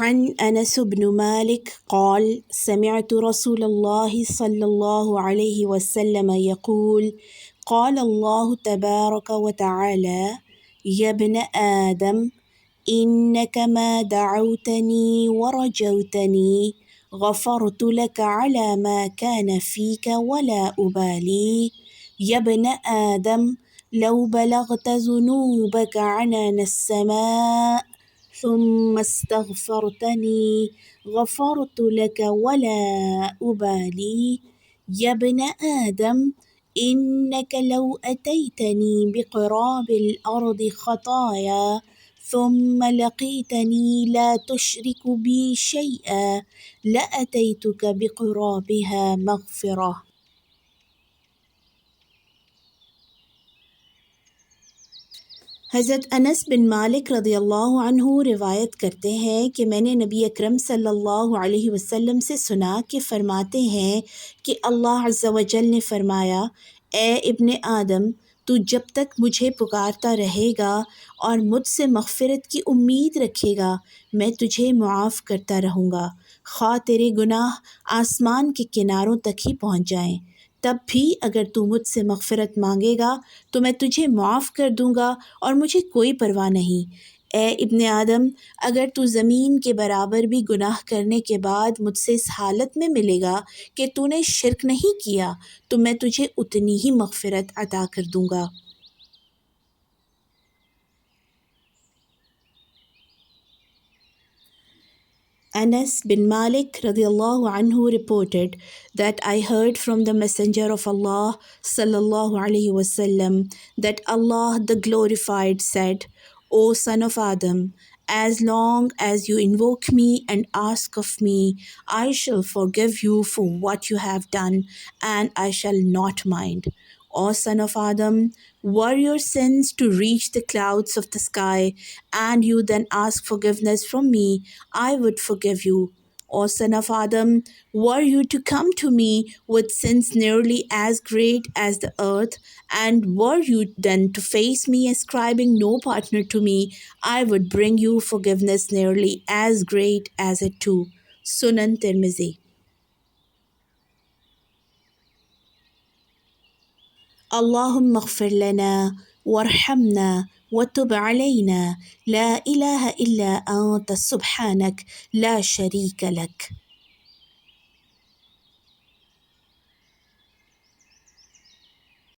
عن أنس بن مالك قال سمعت رسول الله صلى الله عليه وسلم يقول قال الله تبارك وتعالى يا ابن آدم إنك ما دعوتني ورجوتني غفرت لك على ما كان فيك ولا أبالي يا ابن آدم لو بلغت ذنوبك عنان السماء ثم استغفرتني غفرت لك ولا أبالي يا ابن آدم إنك لو أتيتني بقراب الأرض خطايا ثم لقيتني لا تشرك بي شيئا لأتيتك بقرابها مغفرة۔ حضرت انس بن مالک رضی اللہ عنہ روایت کرتے ہیں کہ میں نے نبی اکرم صلی اللہ علیہ وسلم سے سنا کہ فرماتے ہیں کہ اللہ عز و جل نے فرمایا اے ابن آدم تو جب تک مجھے پکارتا رہے گا اور مجھ سے مغفرت کی امید رکھے گا میں تجھے معاف کرتا رہوں گا، خواہ تیرے گناہ آسمان کے کناروں تک ہی پہنچ جائیں، تب بھی اگر تو مجھ سے مغفرت مانگے گا تو میں تجھے معاف کر دوں گا اور مجھے کوئی پرواہ نہیں۔ اے ابن آدم اگر تو زمین کے برابر بھی گناہ کرنے کے بعد مجھ سے اس حالت میں ملے گا کہ تو نے شرک نہیں کیا تو میں تجھے اتنی ہی مغفرت عطا کر دوں گا۔ Anas bin Malik radiallahu anhu reported that I heard from the Messenger of Allah sallallahu alaihi wasallam that Allah the Glorified said, O son of Adam, as long as you invoke me and ask of me, I shall forgive you for what you have done and I shall not mind. O son of Adam, were your sins to reach the clouds of the sky and you then ask forgiveness from me, I would forgive you. O son of Adam, were you to come to me with sins nearly as great as the earth, and were you then to face me ascribing no partner to me, I would bring you forgiveness nearly as great as it too. Sunan Tirmizi۔ اللهم اغفر لنا وارحمنا وتب علينا لا إله إلا أنت سبحانك لا شريك لك۔